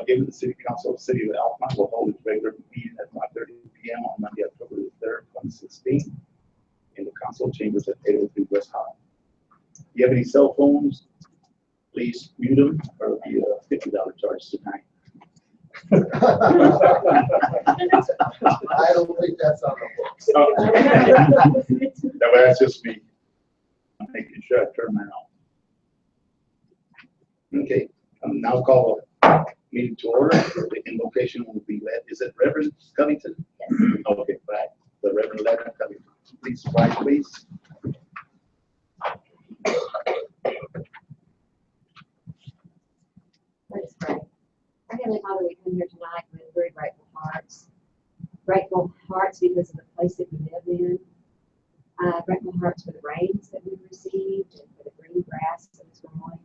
Given the City Council of the City of Alpine will hold its regular meeting at 5:30 p.m. on Monday, October the 3rd, 2016, in the council chambers at 803 West High. If you have any cell phones, please mute them, or it'll be a $50 charge tonight. I don't think that's on the books. No, that's just me. I'm making sure I turn mine off. Okay, now call the meeting to order. The invocation will be led. Is it Reverend Covington? Yes. Okay, right. The Reverend Leonard Covington. Please rise, please. Let's pray. Our Heavenly Father, we come here tonight with very grateful hearts. Grateful hearts because of the place that we live in. Grateful hearts for the rains that we've received and for the green grass that is growing.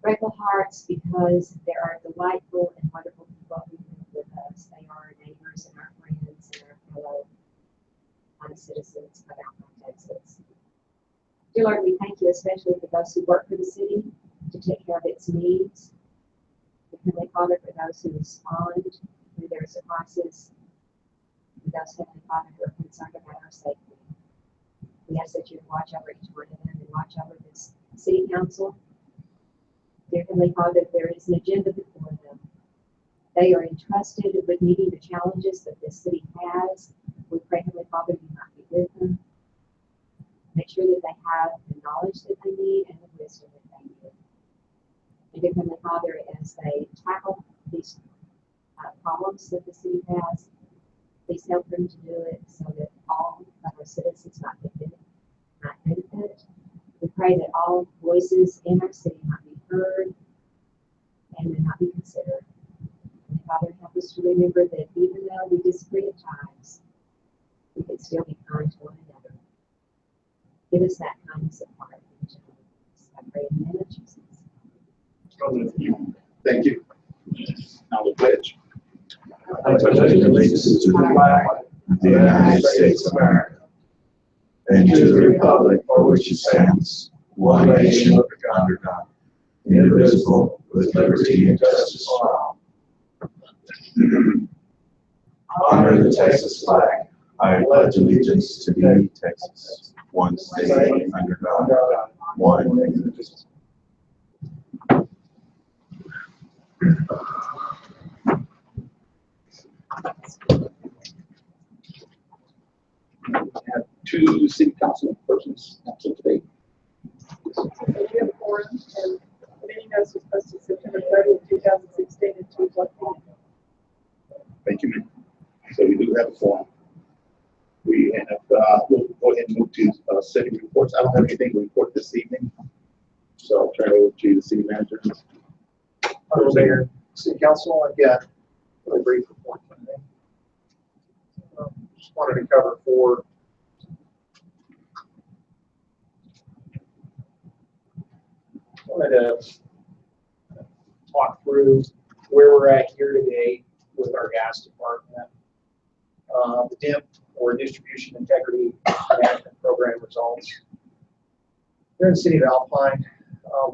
Grateful hearts because there are delightful and wonderful people who live with us. They are our neighbors and our friends and our fellow citizens of Alpine, Texas. Dear Lord, we thank you especially for those who work for the city to take care of its needs. Heavenly Father, for those who respond when there is a crisis, for those, Heavenly Father, who are concerned about our safety. We ask that you watch over each one of them and watch over this city council. Dear Heavenly Father, there is an agenda before them. They are entrusted with meeting the challenges that this city has. We pray, Heavenly Father, you might be with them. Make sure that they have the knowledge that they need and the wisdom that they need. And dear Heavenly Father, as they tackle these problems that the city has, please help them to do it so that all of our citizens might benefit. We pray that all voices in our city might be heard and may not be considered. And Father, help us to remember that even though we disagree at times, we can still be kind to one another. Give us that kindness of heart and gentleness. I pray in the name of Jesus. Thank you. Now the pledge. I pledge allegiance to the flag of the United States of America and to the republic for which it stands, one nation under God, indivisible, with liberty and justice for all. Honor the Texas flag. I pledge allegiance to thee, Texas, one state under God, one indivisible. We have two city council persons absent today. We have a forum, and the meeting notice was posted September 30th, 2016 at 2 o'clock p.m. Thank you, ma'am. So we do have a forum. We'll go ahead and move to city reports. I don't have anything to report this evening, so I'll turn it over to the city manager. Mayor, City Council, I've got a really brief report today. Just wanted to cover four. Wanted to talk through where we're at here today with our gas department. The DIMP, or Distribution Integrity Management Program results. Here in the city of Alpine,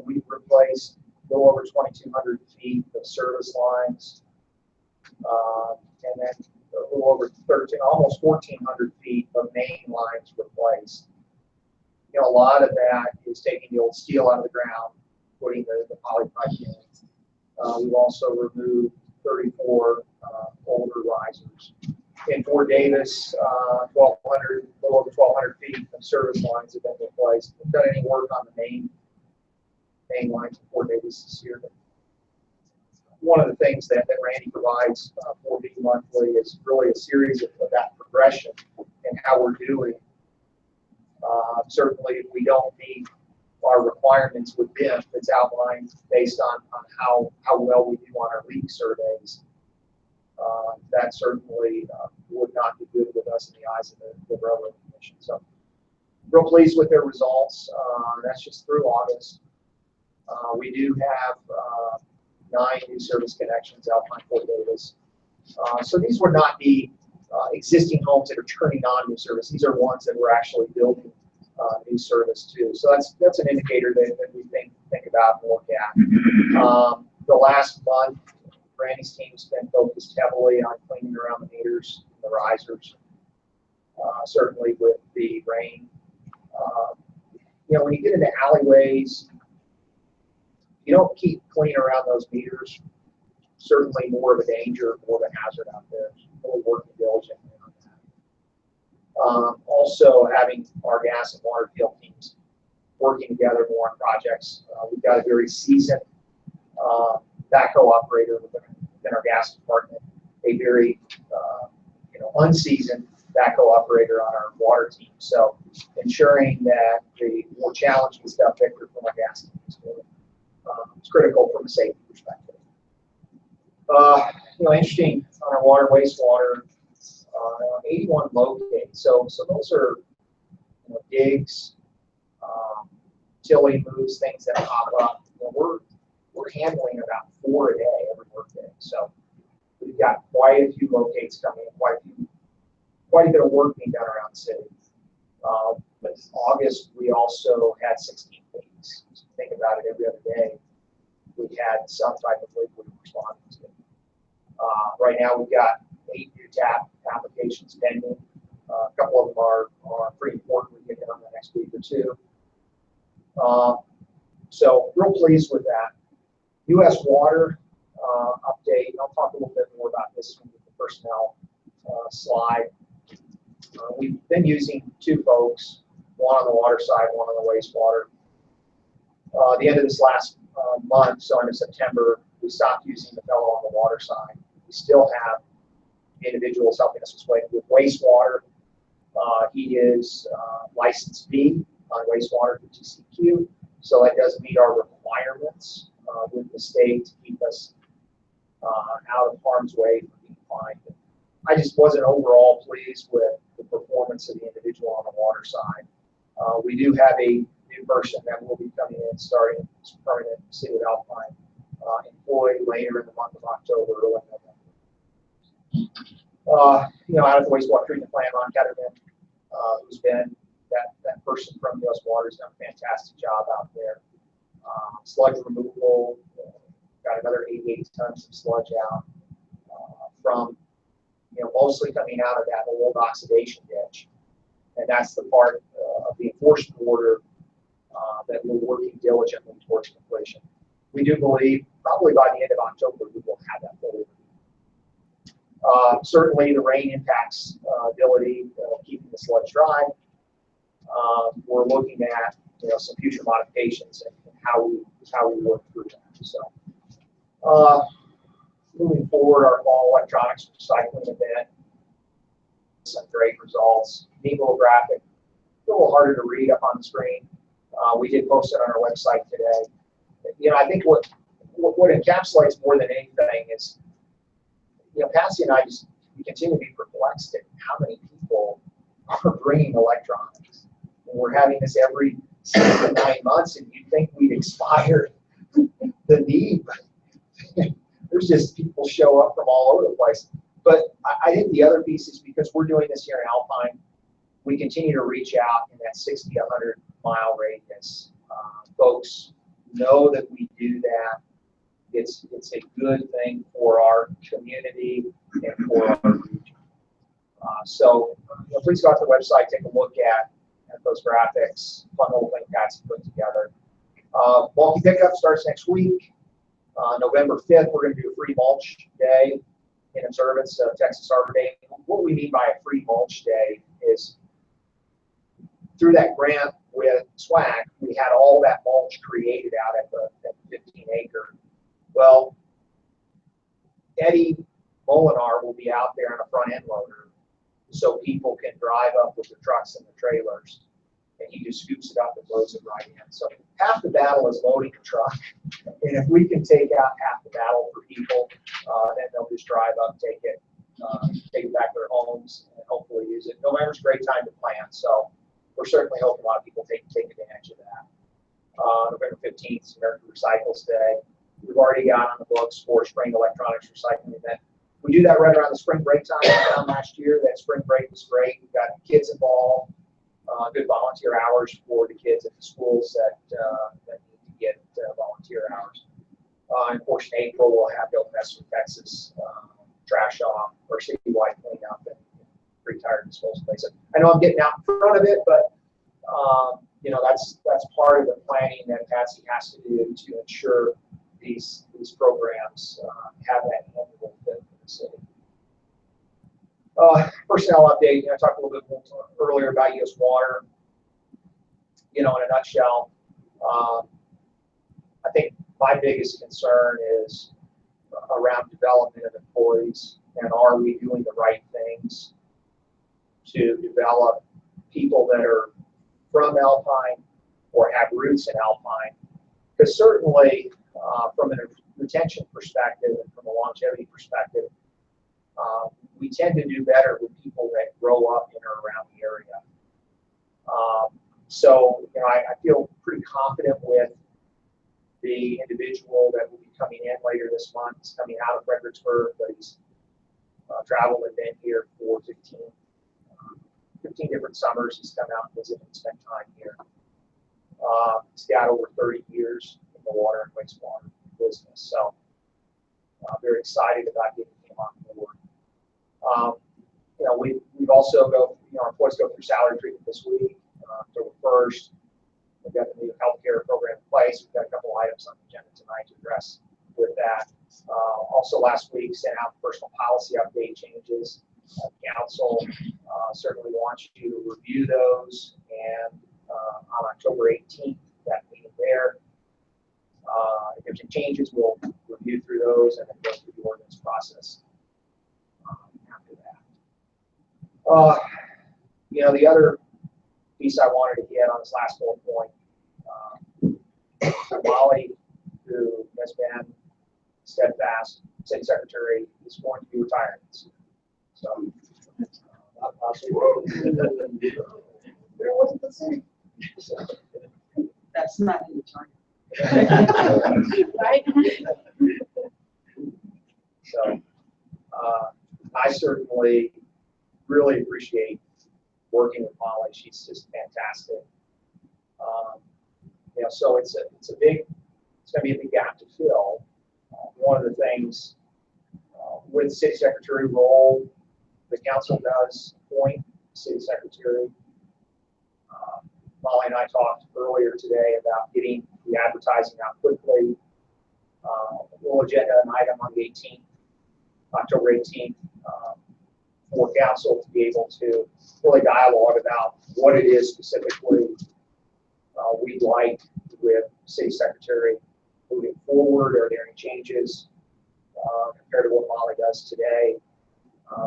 we've replaced a little over 2,200 feet of service lines, and then a little over almost 1,400 feet of main lines replaced. You know, a lot of that is taking the old steel out of the ground, putting the poly pipe in. We've also removed 34 older risers. In Fort Davis, 1,200, a little over 1,200 feet of service lines have been replaced. We've done any work on the main lines in Fort Davis this year. One of the things that Randy provides for me monthly is really a series of that progression and how we're doing. Certainly, if we don't meet our requirements with BIM, it's outlined based on how well we do on our leak surveys. That certainly would not be good with us in the eyes of the Railroad Commission. So, real pleased with their results. That's just through August. We do have 9 new service connections out on Fort Davis. So these would not be existing homes that are turning on new service. These are ones that we're actually building new service to. So that's an indicator that we think about and look at. The last month, Randy's team's been focused heavily on cleaning around the meters, the risers, certainly with the rain. When you get into alleyways, you don't keep cleaning around those meters. Certainly more of a danger, more of a hazard out there. Really working diligently on that. Also having our gas and water field teams working together more on projects. We've got a very seasoned backhoe operator within our gas department, a very unseasoned backhoe operator on our water team. So ensuring that the more challenging stuff that from our gas team is doing, it's critical from a safety perspective. Interesting on our water wastewater, 81 locates. So those are digs, tilling moves, things that pop up. We're handling about 4 a day every workday. So we've got quite a few locates coming, quite a bit of work being done around the city. But in August, we also had 16 leaks. So think about it, every other day, we had some type of leak we were responding to. Right now, we've got 8 new tap applications pending. A couple of them are pretty important. We get them in the next week or two. So real pleased with that. U.S. Water update. I'll talk a little bit more about this with the personnel slide. We've been using 2 folks, one on the water side, one on the wastewater. The end of this last month, so into September, we stopped using the fellow on the water side. We still have individuals helping us with wastewater. He is licensed B on wastewater for TCQ, so that does meet our requirements with the state to keep us out of harm's way from being fined. I just wasn't overall pleased with the performance of the individual on the water side. We do have a new person that will be coming in starting as permanent City of Alpine employee later in the month of October, early November. Out of the wastewater treatment plant, Ron Ketterman, who's been that person from U.S. Water, has done a fantastic job out there. Sludge removal, got another 88 tons of sludge out from, mostly coming out of that old oxidation ditch. And that's the part of the enforcement order that we're working diligently towards completion. We do believe probably by the end of October we will have that fully. Certainly the rain impacts ability of keeping the sludge dry. We're looking at some future modifications and how we work through that. So moving forward, our fall electronics recycling event, some great results. Neat little graphic, a little harder to read up on the screen. We did post it on our website today. I think what encapsulates more than anything is, Patsy and I we continue to be perplexed at how many people are bringing electronics. And we're having this every 6 to 9 months, and you'd think we'd expire the need. There's just people show up from all over the place. But I think the other piece is because we're doing this here in Alpine, we continue to reach out in that 60 to 100 mile radius. Folks know that we do that. It's a good thing for our community and for our region. So please go out to the website, take a look at those graphics, fun little thing Pat's put together. Bulky pickup starts next week. November 5th, we're going to do a free mulch day in observance of Texas Arbor Day. What we mean by a free mulch day is through that grant with SWAC, we had all that mulch created out at the 15-acre. Well, Eddie Molinar will be out there on a front end loader so people can drive up with the trucks and the trailers, and he just scoops it up and loads it right in. So half the battle is loading the truck, and if we can take out half the battle for people, then they'll just drive up, take it back to their homes, and hopefully use it. November's a great time to plan, so we're certainly hoping a lot of people take advantage of that. November 15th is American Recycles Day. We've already got on the books for spring electronics recycling event. We do that right around the spring break time. We found last year that spring break was great. We've got kids involved, good volunteer hours for the kids at the schools that need to get volunteer hours. In portion April, we'll have the Western Texas trash off or citywide cleanup and retired disposal places. I know I'm getting out in front of it, but you know, that's part of the planning that Patsy has to do to ensure these programs have that annual fit for the city. Personnel update. You know, I talked a little bit more earlier about U.S. Water. You know, in a nutshell, I think my biggest concern is around development of employees, and are we doing the right things to develop people that are from Alpine or have roots in Alpine? Because certainly from a retention perspective and from a longevity perspective, we tend to do better with people that grow up in or around the area. So, you know, I feel pretty confident with the individual that will be coming in later this month. He's coming out of Fredericksburg, but he's traveled and been here for 15 different summers. He's come out and visited and spent time here. He's got over 30 years in the water and wastewater business, so I'm very excited about getting him on board. You know, we've also our employees go through salary treatment this week, October 1st. We've got the new healthcare program in place. We've got a couple items on the agenda tonight to address with that. Also last week sent out personal policy update changes. Council certainly wants you to review those, and on October 18th, that meeting there. If there's any changes, we'll review through those and then go through the ordinance process after that. You know, the other piece I wanted to get on this last bullet point, Molly, who has been steadfast city secretary, is going to be retiring this year. So, not possible. There wasn't the city. So, That's not in the target. Right? So, I certainly really appreciate working with Molly. She's just fantastic. You know, so it's going to be a big gap to fill. One of the things with the city secretary role, the council does appoint city secretary. Molly and I talked earlier today about getting the advertising out quickly. We'll agenda an item on the 18th, October 18th, for council to be able to really dialogue about what it is specifically we'd like with city secretary moving forward. Are there any changes compared to what Molly does today?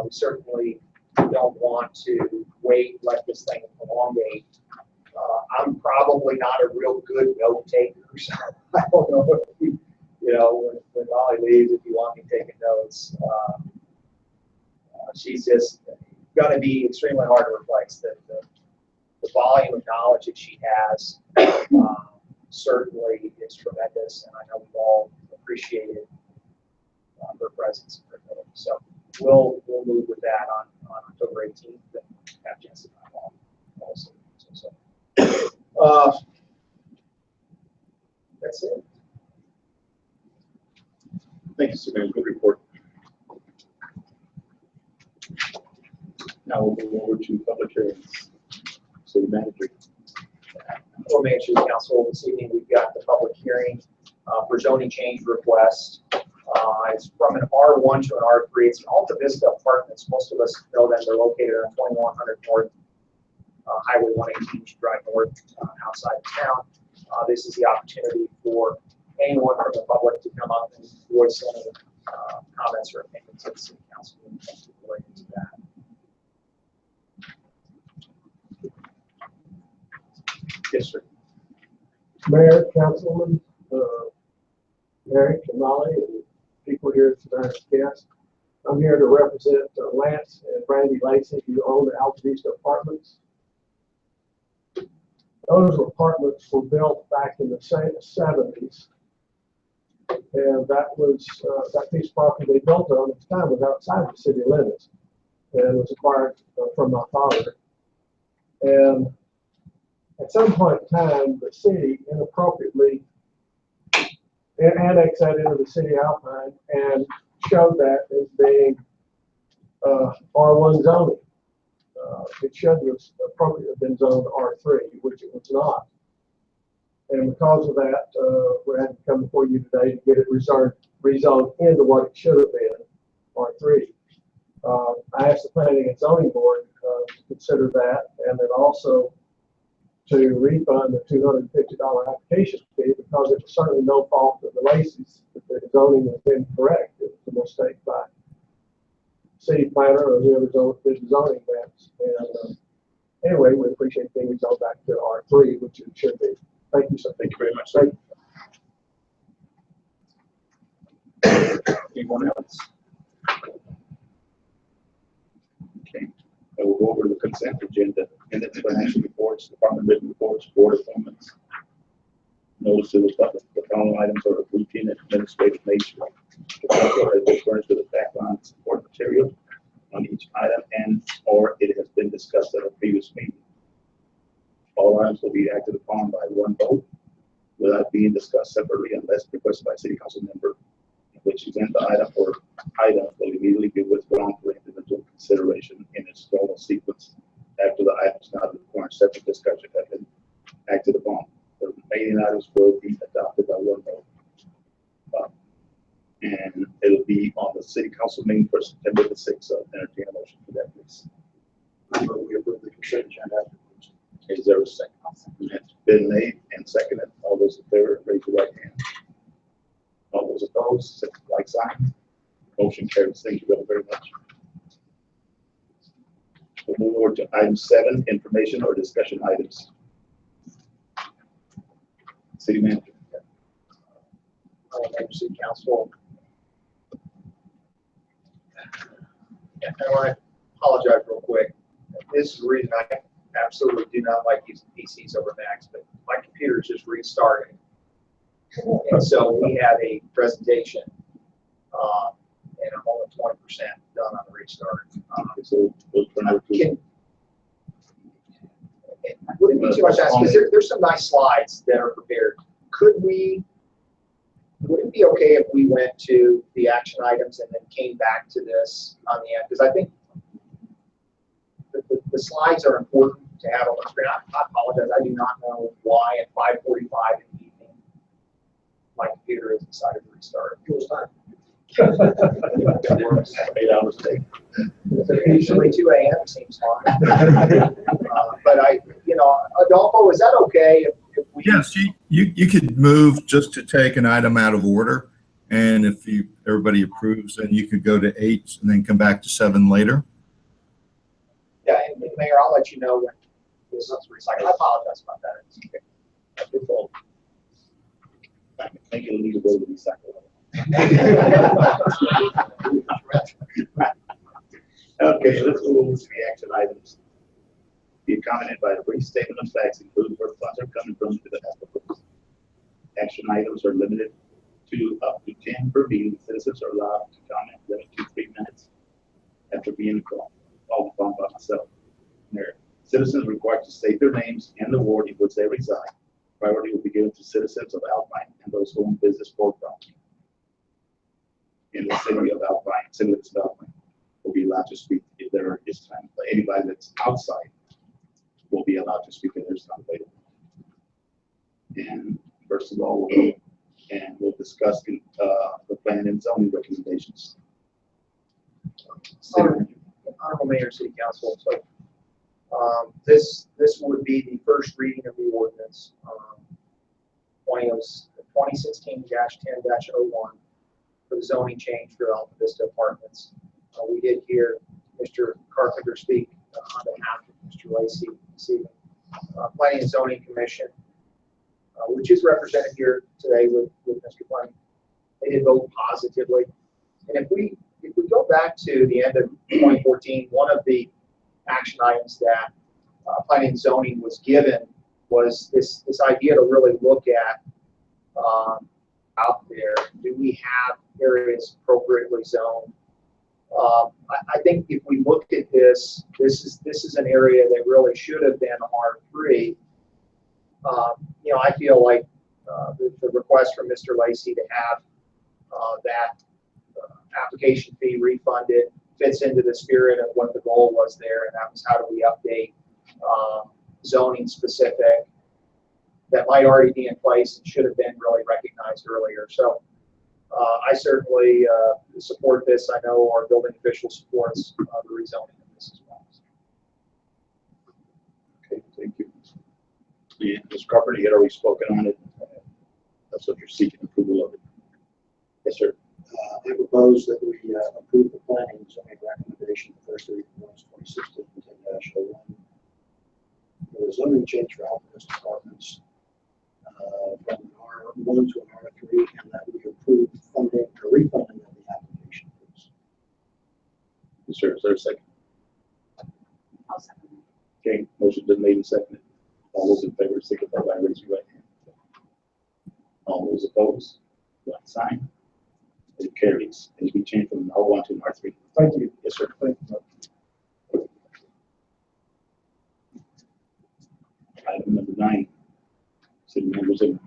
We certainly don't want to wait, let this thing elongate. I'm probably not a real good note taker, so I don't know if you know, when Molly leaves, if you want me taking notes. She's just going to be extremely hard to replace. The volume of knowledge that she has certainly is tremendous, and I know we've all appreciated her presence and her ability. So we'll move with that on October 18th and have Jessica on also. So that's it. Thank you, Sir Mayor. Good report. Now we'll move over to public hearings. City manager. For Main Street Council this evening, we've got the public hearing for zoning change request. It's from an R1 to an R3. It's an Alta Vista Apartments. Most of us know them. They're located on 2100 North Highway 118. You should drive north outside of town. This is the opportunity for anyone from the public to come up and voice any comments or opinions of the City Council related to that. Yes, sir. Mayor, councilman, Eric and Molly, and people here tonight as guests. I'm here to represent Lance and Brandy Lacey, who own the Alta Vista Apartments. Those apartments were built back in the 70s, and that piece of property they built on at the time was outside the city limits, and was acquired from my father. And at some point in time, the city inappropriately annex that into the city of Alpine and showed that as being R1 zoning. It should have appropriately been zoned R3, which it was not. And because of that, we're having to come before you today to get it rezoned into what it should have been, R3. I asked the Planning and Zoning Board to consider that, and then also to refund the $250 application fee, because it was certainly no fault of the Lacey's that the zoning was incorrect. It was a mistake by city planner or whoever did the zoning maps. And anyway, we appreciate being rezoned back to R3, which it should be. Thank you, sir. Thank you very much, sir. Anyone else? Okay, I will go over the consent agenda, and then financial reports, department written reports, board appointments. Notice to the public, the following items are of routine and administrative nature. The council has been furnished with a background support material on each item, and or it has been discussed at a previous meeting. All items will be acted upon by one vote without being discussed separately unless requested by a city council member, in which event the item or items will immediately be withdrawn for individual consideration in its normal sequence after the items not requiring separate discussion have been acted upon. The remaining items will be adopted by one vote. And it'll be on the city council meeting for September the 6th. So entertain a motion for that, please. We approve the consent agenda. Is there a second? It's been made and seconded. All those in favor, raise your right hand. All those opposed, like sign. Motion carries. Thank you very much. We'll move over to item 7, information or discussion items. City manager. City Council. And I want to apologize real quick. This is the reason I absolutely do not like using PCs over Macs, but my computer is just restarting. And so we have a presentation, and I'm only 20% done on the restart. Would it be too much to ask? Because there's some nice slides that are prepared. Would it be okay if we went to the action items and then came back to this on the end? Because I think the slides are important to have on the screen. I apologize. I do not know why at 5:45 in the evening my computer has decided to restart. It was time. 8 hours a day. Usually 2 a.m. seems fine. But Adolfo, is that okay if we? Yes, you could move just to take an item out of order, and if everybody approves, then you could go to 8 and then come back to 7 later. Yeah, and Mayor, I'll let you know when this is recycled. I apologize about that. It's okay. That's your fault. Thank you. Need to go to the recycle. Okay, let's go over to the action items. Be accompanied by a brief statement of facts, including where funds are coming from to the applicants. Action items are limited to up to 10 per meeting. Citizens are allowed to comment limited to 3 minutes after being called upon by myself. Citizens are required to state their names and the ward in which they reside. Priority will be given to citizens of Alpine and those who own business forefront in the city of Alpine. Citizens of Alpine will be allowed to speak if there is time. But anybody that's outside will be allowed to speak if there's time available. And first of all, we'll discuss the plan and zoning recommendations. Honorable Mayor, City Council. So this would be the first reading of the ordinance 2016-10-01 for the zoning change for Alta Vista Apartments. We did hear Mr. Carpenter speak on behalf of Mr. Lacey this evening. Planning and Zoning Commission, which is represented here today with Mr. Planning, they did vote positively. And if we go back to the end of 2014, one of the action items that Planning and Zoning was given was this idea to really look at out there, do we have areas appropriately zoned? I think if we look at this is an area that really should have been R3. I feel like the request from Mr. Lacy to have that application fee refunded fits into the spirit of what the goal was there, and that was how do we update zoning specific that might already be in place and should have been really recognized earlier. So I certainly support this. I know our building official supports the rezoning of this as well. Okay, thank you. Yeah, this property had already spoken on it. That's what you're seeking approval of it. Yes, sir. I propose that we approve the planning and zoning recommendation for first reading ordinance 2016-10-01. The zoning change for Alpine apartments from an R1 to an R3, and that we approve funding or refunding of the application fees. Yes, sir. Is there a second? I'll second. Okay, motion been made and seconded. All those in favor, signify by raising your right hand. All those opposed, like sign. It carries. It will be changed from R1 to an R3. Thank you. Yes, sir. Thank you. Item number 9. City members of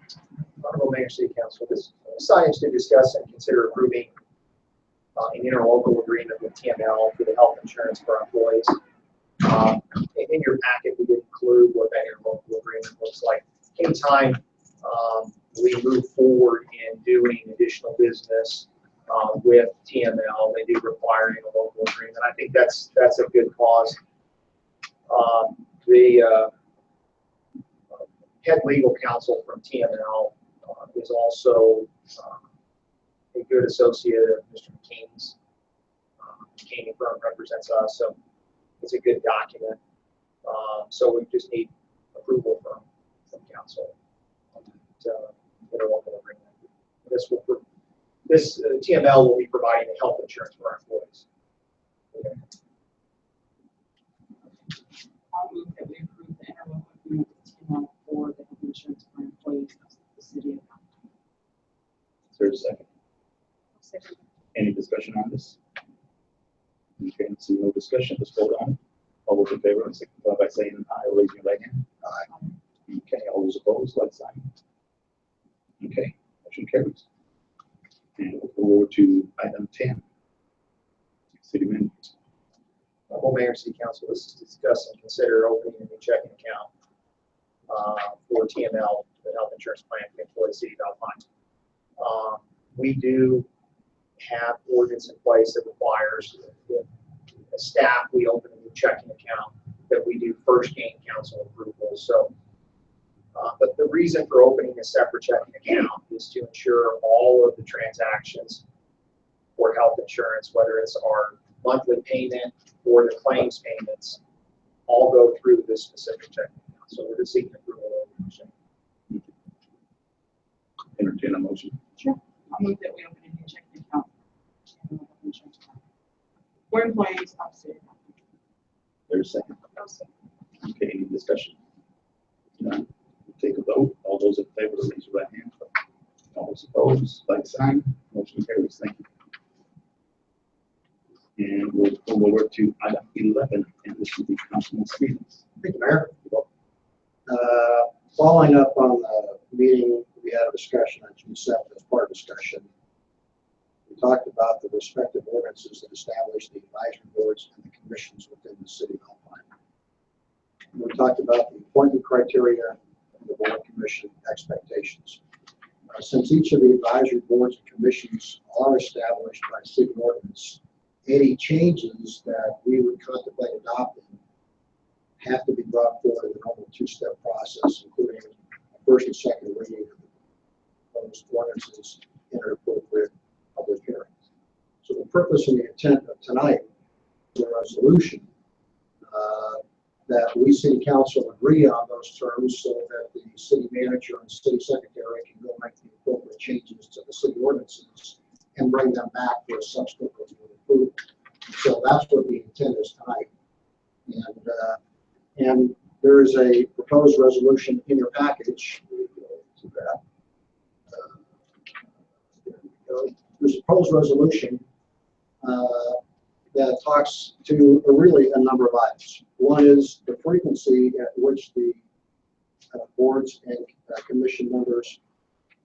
Honorable Mayor, City Council, this item is to discuss and consider approving an interlocal agreement with TML for the health insurance for our employees. In your packet, we did include what that interlocal agreement looks like. Anytime we move forward in doing additional business with TML, they do require an interlocal agreement. I think that's a good cause. The head legal counsel from TML is also a good associate of Mr. McCain's. McCain firm represents us, so it's a good document. So we just need approval from council to interlocal agreement. This TML will be providing the health insurance for our employees. Okay. I'll move that we approve the interlocal agreement with TML for the health insurance for employees of the city of Alpine. Is there a second? Second. Any discussion on this? Okay, see no discussion. Let's vote on it. All those in favor, signify by saying aye or raising your right hand. Aye. Okay, all those opposed, like sign. Okay, motion carries. And we'll go over to item 10. City manager. Honorable Mayor, City Council, this is to discuss and consider opening a new checking account for TML, the health insurance plan for the employees City of Alpine. We do have ordinance in place that requires that as staff, we open a new checking account that we do first gain council approval. So, but the reason for opening a separate checking account is to ensure all of the transactions for health insurance, whether it's our monthly payment or the claims payments, all go through this specific checking account. So we're just seeking approval of the check. Entertain a motion. Sure. I'll move that we open a new checking account for the health insurance plan for employees of the city of Alpine. There's a second. Okay, any discussion? None. We'll take a vote. All those in favor, raise your right hand. All those opposed, like sign. Motion carries. Thank you. And we'll go over to item 11, and this will be Councilman Stevens. Thank you, Mayor. Following up on the meeting, we had a discussion on June 7th as part of discussion. We talked about the respective ordinances that establish the advisory boards and the commissions within the city of Alpine. We talked about the appointment criteria and the board commission expectations. Since each of the advisory boards and commissions are established by city ordinance, any changes that we would contemplate adopting have to be brought forward in the normal two-step process, including a first and second reading of those ordinances in an appropriate public hearing. So the purpose and the intent of tonight is a resolution that we city council agree on those terms so that the city manager and city secretary can go make the appropriate changes to the city ordinances and bring them back for a subsequent review and approval. So that's what the intent is tonight. And there is a proposed resolution in your package. To that. There's a proposed resolution that talks to really a number of items. One is the frequency at which the boards and commission members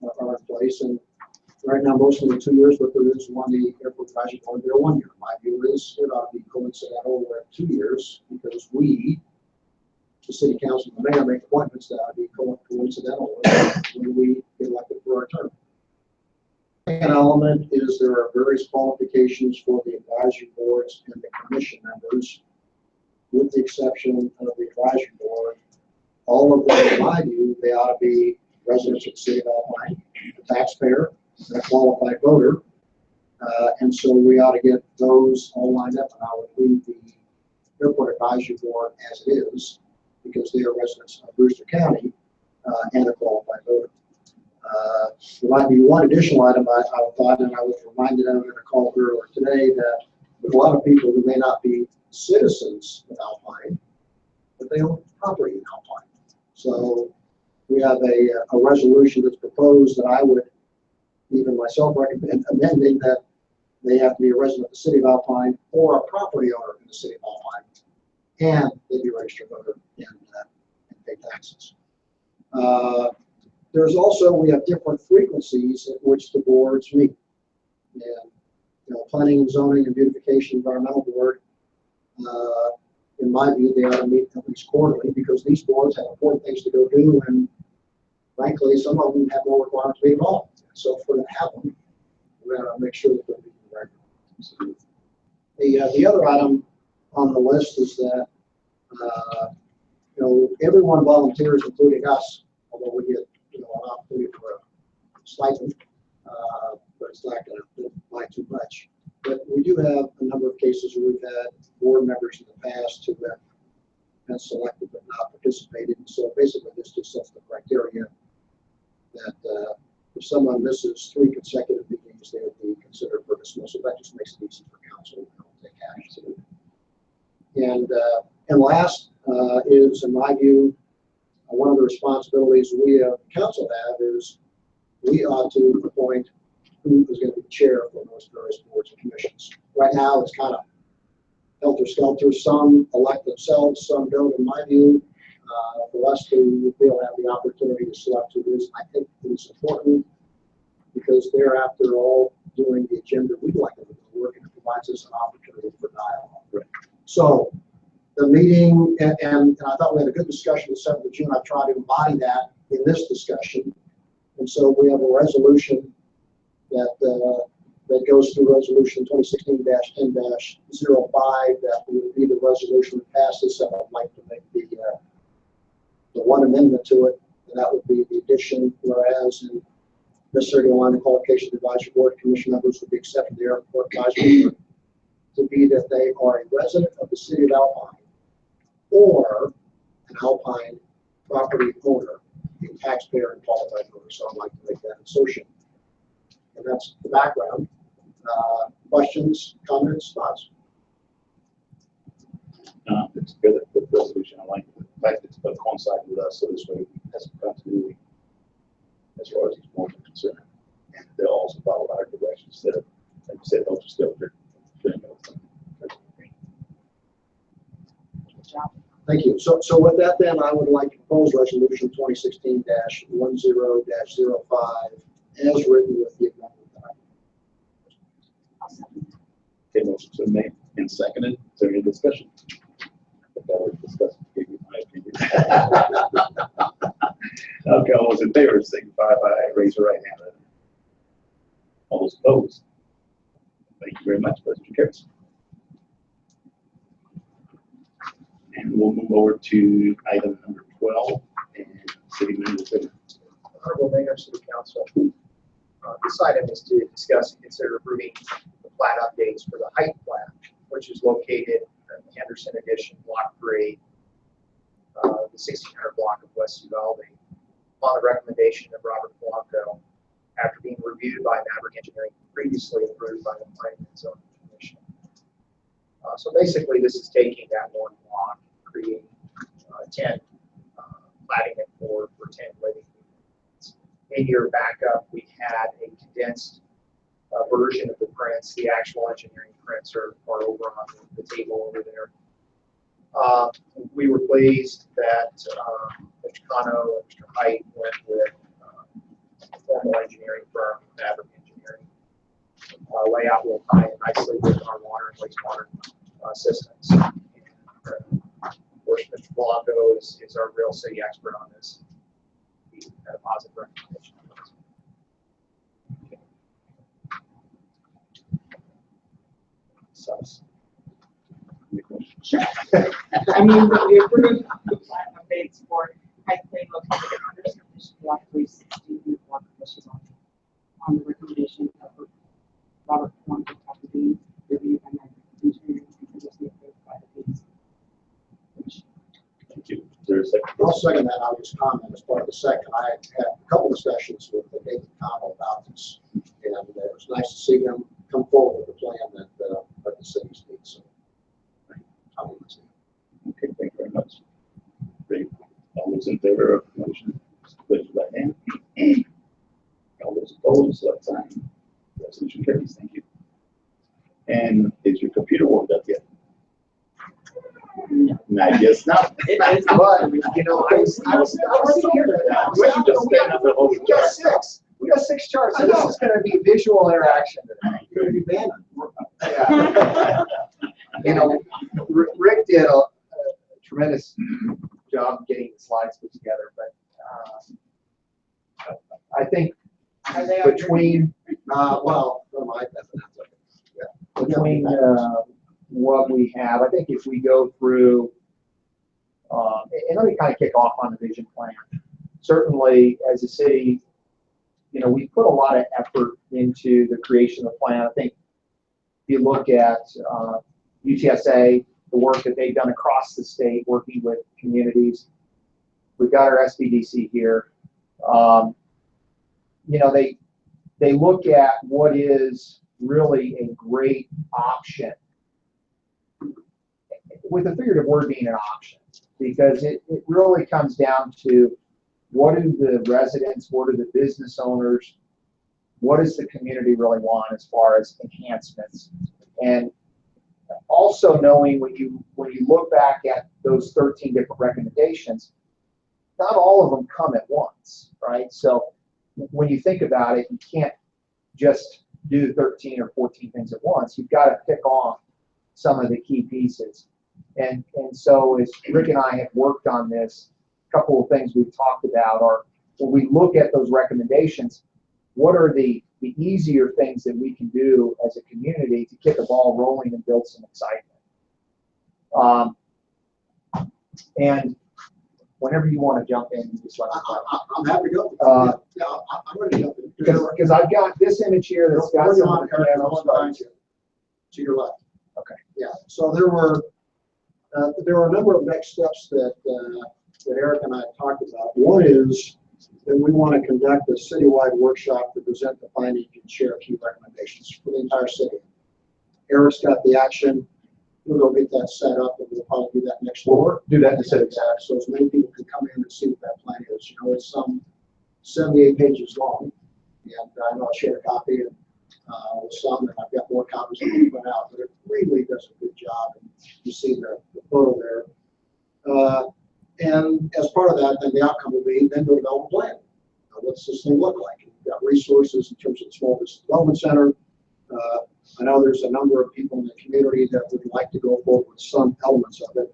are in place. And right now, most of the 2 years, but there is one, the airport advisory board, they're 1 year. My view is it ought to be coincidental with 2 years because we, the city council, and the mayor make appointments that ought to be coincidental when we get elected for our term. Second element is there are various qualifications for the advisory boards and the commission members, with the exception of the advisory board. All of them, in my view, they ought to be residents of the city of Alpine, a taxpayer, and a qualified voter. And so we ought to get those all lined up, and I would leave the airport advisory board as it is, because they are residents of Brewster County and a qualified voter. There might be one additional item I thought, and I was reminded of in a call earlier today, that there's a lot of people who may not be citizens of Alpine, but they own property in Alpine. So we have a resolution that's proposed that I would even myself recommend amending, that they have to be a resident of the city of Alpine or a property owner in the city of Alpine, and they be a registered voter and pay taxes. There's also, we have different frequencies at which the boards meet. And, planning and zoning and beautification environmental board, in my view, they ought to meet at least quarterly, because these boards have important things to go do, and frankly, some of them have more requirements to be involved. So for them to have them, we got to make sure that they're meeting regularly. The other item on the list is that everyone volunteers, including us, although we get an opportunity for a stipend, but it's not going to buy too much. But we do have a number of cases where we've had board members in the past who have been selected but not participated. And so basically, this just sets the criteria that if someone misses 3 consecutive meetings, they would be considered for dismissal. That just makes it easy for council to take action. And last is, in my view, one of the responsibilities we council have is we ought to appoint who is going to be chair for those various boards and commissions. Right now, it's kind of helter-skelter. Some elect themselves, some don't. In my view, for us to be able to have the opportunity to select who is, I think it's important, because they're, after all, doing the agenda we'd like them to work, and it provides us an opportunity for dialogue. Right. So the meeting, and I thought we had a good discussion the 7th of June. I tried to embody that in this discussion. And so we have a resolution that goes through resolution 2016-10-05. That would be the resolution that passes. So I'd like to make the one amendment to it, and that would be the addition, whereas in necessary to align the qualifications of the advisory board commission members would be accepted the airport advisory board to be that they are a resident of the city of Alpine or an Alpine property owner, a taxpayer and qualified voter. So I'd like to make that assertion. And that's the background. Questions, comments, thoughts? It's good, the resolution. I like the fact that it's going to coincide with us, so this way it has continuity as far as these boards are concerned. And they'll also follow our direction instead of, like you said, they'll just go through. Good job. Thank you. So with that, then, I would like to propose resolution 2016-10-05 as written with the amendment. Okay, motion's been made and seconded. Is there any discussion? I think I would discuss, give you my opinion. Okay, all those in favor signify by raise your right hand. All those opposed? Thank you very much. Motion carries. And we'll move over to item number 12 and city manager. Honorable Mayor, City Council, this item is to discuss and consider approving the plat updates for the Height plat, which is located in the Henderson Addition, Block 3, the 1600 block of West Uvalde, upon the recommendation of Robert Blanco, after being reviewed by Maverick Engineering, previously approved by the Planning and Zoning Commission. So basically, this is taking that one block, creating 10, platting it for 10 living units. In your backup, we had a condensed version of the prints. The actual engineering prints are over on the table over there. We were pleased that Mr. Cano and Mr. Height went with formal engineering firm, Maverick Engineering. Layout will tie in nicely with our water and wastewater systems. And, of course, Mr. Blanco is our real city expert on this. He had a positive recommendation. Sus. Any questions? Sure. I mean, we approved the plat updates for High Plain located under subdivision block 360 with block conditions on the recommendation of Robert Plum of Property, reviewed by my engineering and previously approved by the police. Thank you. Is there a second? I'll second that. I'll just comment as part of the second. I had a couple of discussions with David Connell about this, and it was nice to see him come forward with a plan that the cities need. So, Okay, thank you very much. Great. All those in favor of the motion, please raise your right hand. All those opposed, left sign. Resolution carries. Thank you. And is your computer warmed up yet? No. I guess not. But, you know, I was here to We should just stand up and hold We got six charts, so this is gonna be visual interaction today. you're going to be banned. Yeah. You know, Rick did a tremendous job getting the slides put together, but I think Are they on your- between, Well, never mind. between what we have, I think if we go through, and let me kind of kick off on the vision plan. Certainly, as a city, you know, we put a lot of effort into the creation of the plan. I think if you look at UTSA, the work that they've done across the state, working with communities, we've got our SBDC here. You know, they look at what is really a great option, with the figurative word being an option, because it really comes down to what do the residents, what do the business owners, what does the community really want as far as enhancements? And also knowing when you look back at those 13 different recommendations, not all of them come at once, right? So when you think about it, you can't just do 13 or 14 things at once. You've got to pick off some of the key pieces. And so as Rick and I have worked on this, a couple of things we've talked about are when we look at those recommendations, what are the easier things that we can do as a community to get the ball rolling and build some excitement. And whenever you want to jump in, you just let me know. I'm happy to go. Yeah, I'm ready to jump in. Because I've got this image here that's got Where you some want, Eric, piano I want stuff. behind you, to your left. Okay. Yeah, so there were a number of next steps that Eric and I talked about. One is that we want to conduct a citywide workshop to present the findings and share key recommendations for the entire city. Eric's got the action. We'll go get that set up, and we'll probably do that next door. Do that in the civic center. So as many people can come in and see what that plan is. You know, it's some 78 pages long, and I know I shared a copy with some, and I've got more copies that we put out, but it really does a good job. And you see the photo there. And as part of that, then the outcome will be then to develop a plan. What's this thing look like? We've got resources in terms of the Small Business Development Center. I know there's a number of people in the community that would like to go forward with some elements of it.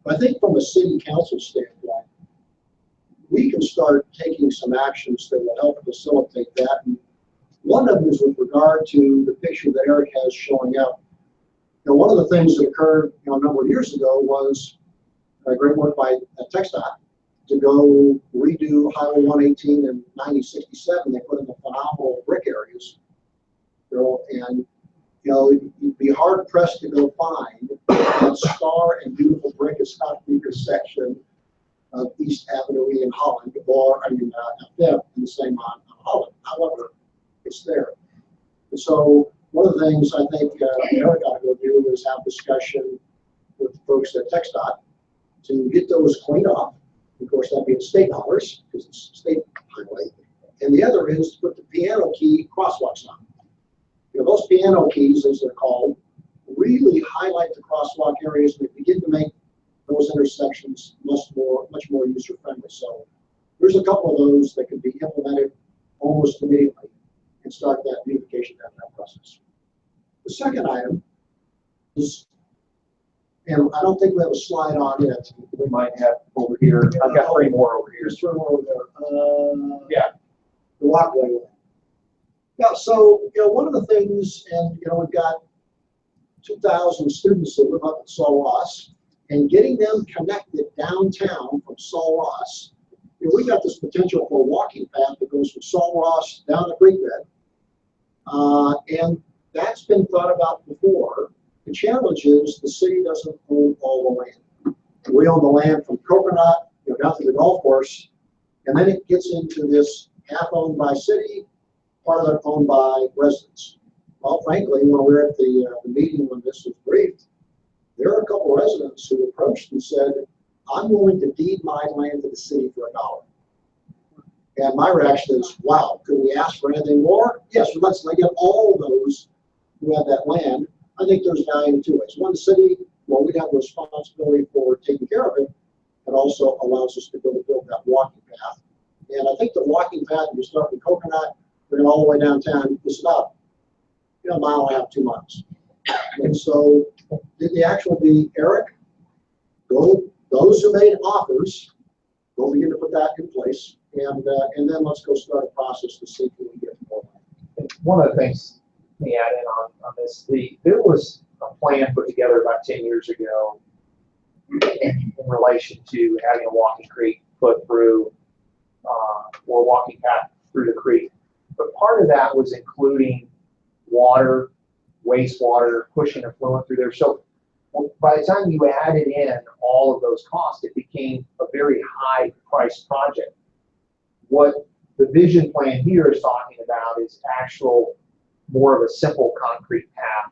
But I think from a city council standpoint, we can start taking some actions that will help facilitate that. And one of them is with regard to the picture that Eric has showing up. You know, one of the things that occurred a number of years ago was great work by TxDOT to go redo Highway 118 in 1967. They put in the phenomenal brick areas. And you'd be hard pressed to go find that star and beautiful brick and concrete section of East Avenue in Holland, or in the same on Holland. However, it's there. And so one of the things I think Eric ought to go do is have discussion with the folks at TxDOT to get those cleaned off. Of course, that'd be in state dollars because it's state highway. And the other is to put the piano key crosswalks on. You know, those piano keys, as they're called, really highlight the crosswalk areas and begin to make those intersections much more user friendly. So there's a couple of those that could be implemented almost immediately and start that beautification of that process. The second item is, and I don't think we have a slide on it. We might have over here. I've got 3 more over here. Here's 3 more over there. Yeah. The walkway. Yeah, so, one of the things, and, we've got 2,000 students that live up in Sol Ross, and getting them connected downtown from Sol Ross, we got this potential for a walking path that goes from Sol Ross down the creek bed. And that's been thought about before. The challenge is the city doesn't own all the land. We own the land from Coconut, down to the golf course, and then it gets into this half owned by city, part of it owned by residents. Well, frankly, when we were at the meeting when this was briefed, there are a couple of residents who approached and said, I'm willing to deed my land to the city for $1. And my reaction is, wow, could we ask for anything more? Yes, let's get all of those who have that land. I think there's value in 2 ways. One, the city, well, we have a responsibility for taking care of it. It also allows us to build that walking path. And I think the walking path, if you start with Coconut, bring it all the way downtown, is about a mile and a half, 2 miles. And so the actual be, Eric, those who made offers, go begin to put that in place. And then let's go start a process to see if we can get more. One of the things, let me add in on this, there was a plan put together about 10 years ago in relation to having a walking creek put through, or walking path through the creek. But part of that was including water, wastewater, pushing effluent through there. So by the time you added in all of those costs, it became a very high priced project. What the vision plan here is talking about is more of a simple concrete path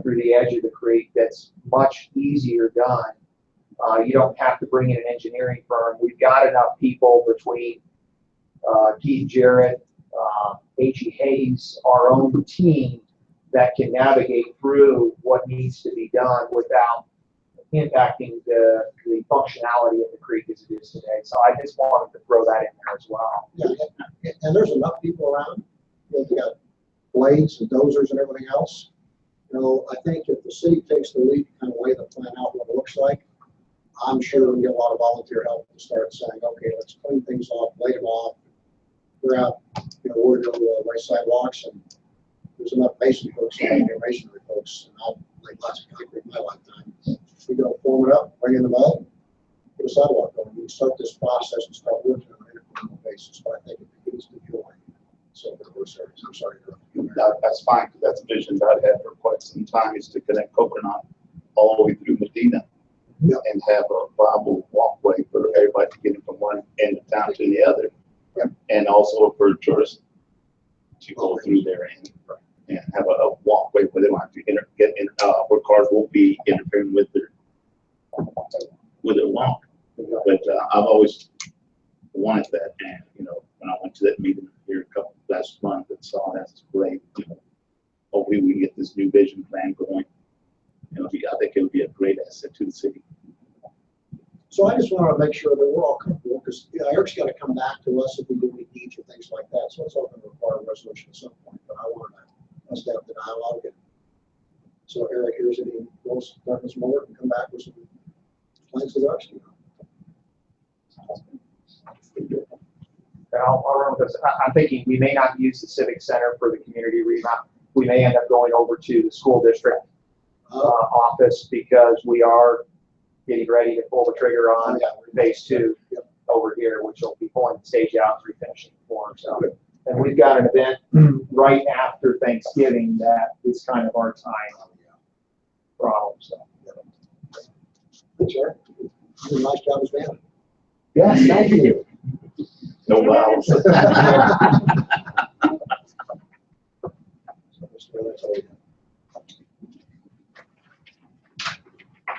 through the edge of the creek that's much easier done. You don't have to bring in an engineering firm. We've got enough people between Keith Jarrett, H.E. Hayes, our own team that can navigate through what needs to be done without impacting the functionality of the creek as it is today. So I just wanted to throw that in there as well. Yeah, and there's enough people around. You've got blades and dozers and everything else. I think if the city takes the lead to kind of lay the plan out what it looks like, I'm sure we'll get a lot of volunteer help to start saying, okay, let's clean things off, lay them off, figure out, where to lay sidewalks, and there's enough mason folks and masonry folks, and I've laid lots of concrete in my lifetime. We're going to form it up, bring in the mud, get a sidewalk going. We can start this process and start working on an incremental basis, but I think it begins to join. So, I'm sorry. That's fine, because that's a vision that I've had for quite some time, is to connect Coconut all the way through Medina. Yep. And have a viable walkway for everybody to get from one end of town to the other. Yep. And also for tourists to go through there and have a walkway where they don't have to where cars won't be interfering with their walk. But I've always wanted that, and when I went to that meeting here last month and saw that's great. Hopefully we can get this new vision plan going. I think it would be a great asset to the city. So I just want to make sure that we're all comfortable, because Eric's got to come back to us if we do any needs or things like that. So it's all going to require a resolution at some point, but I want us to have the dialogue. So Eric, here's any most darkness more and come back with some plans to the rescue. I'll run with this. I'm thinking we may not use the Civic Center for the community remount. We may end up going over to the school district office, because we are getting ready to pull the trigger on phase 2 over here, which will be pulling the stage out and refinishing the floor. So, and we've got an event right after Thanksgiving that is kind of our time problem. So, Good, sir. You did a nice job as man. yes, thank you. No vowels.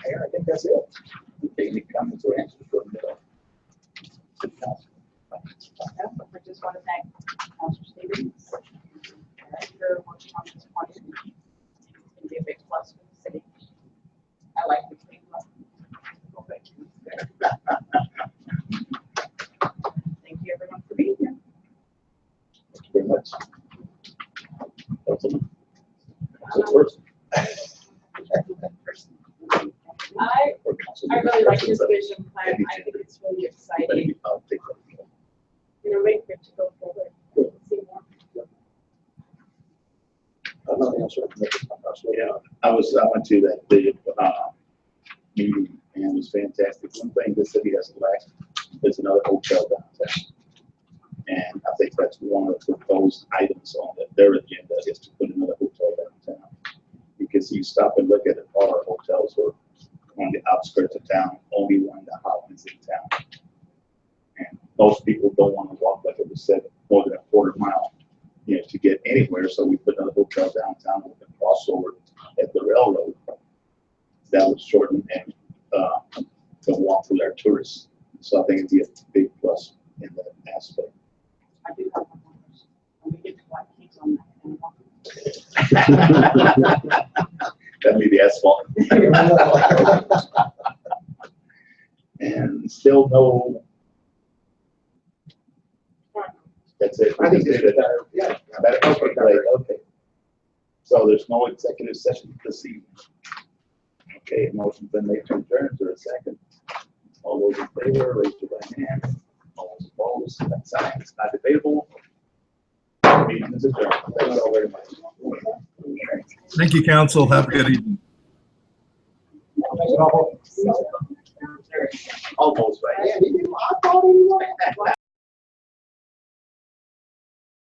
I think that's it. Any comments or answers from the I just want to thank Councilor Stevens for working on this project. It's going to be a big plus for the city. I like the clean look. Well, thank you. Thank you everyone for being here. I Or council really like his persons, vision plan. I think it's really exciting. I'll take that. Make it to go forward. See more. Nothing else. Yeah, I went to that big, meeting and it was fantastic. One thing the city has lacked is another hotel downtown. And I think that's one of the proposed items on their agenda is to put another hotel downtown. Because you stop and look at it, all our hotels are on the outskirts of town, only one that happens in town. And most people don't want to walk, like it was said, more than a quarter mile, to get anywhere. So we put another hotel downtown with a crossover at the railroad. That would shorten and the walk for our tourists. So I think it'd be a big plus in that aspect. I do have one question. When we get to White Keys on that. That'd be the asphalt. And still no. That's it. I think this is better. Yeah. Better. Okay, great. Okay. So there's no executive session this evening. Okay, motion's been made to adjourn. Is there a second? All those in favor, raise your right hand. All those opposed, that sign is not debatable. Meeting is adjourned. Thank you all very much. Thank you, council. Have a good evening. Almost right. Yeah, I thought he was.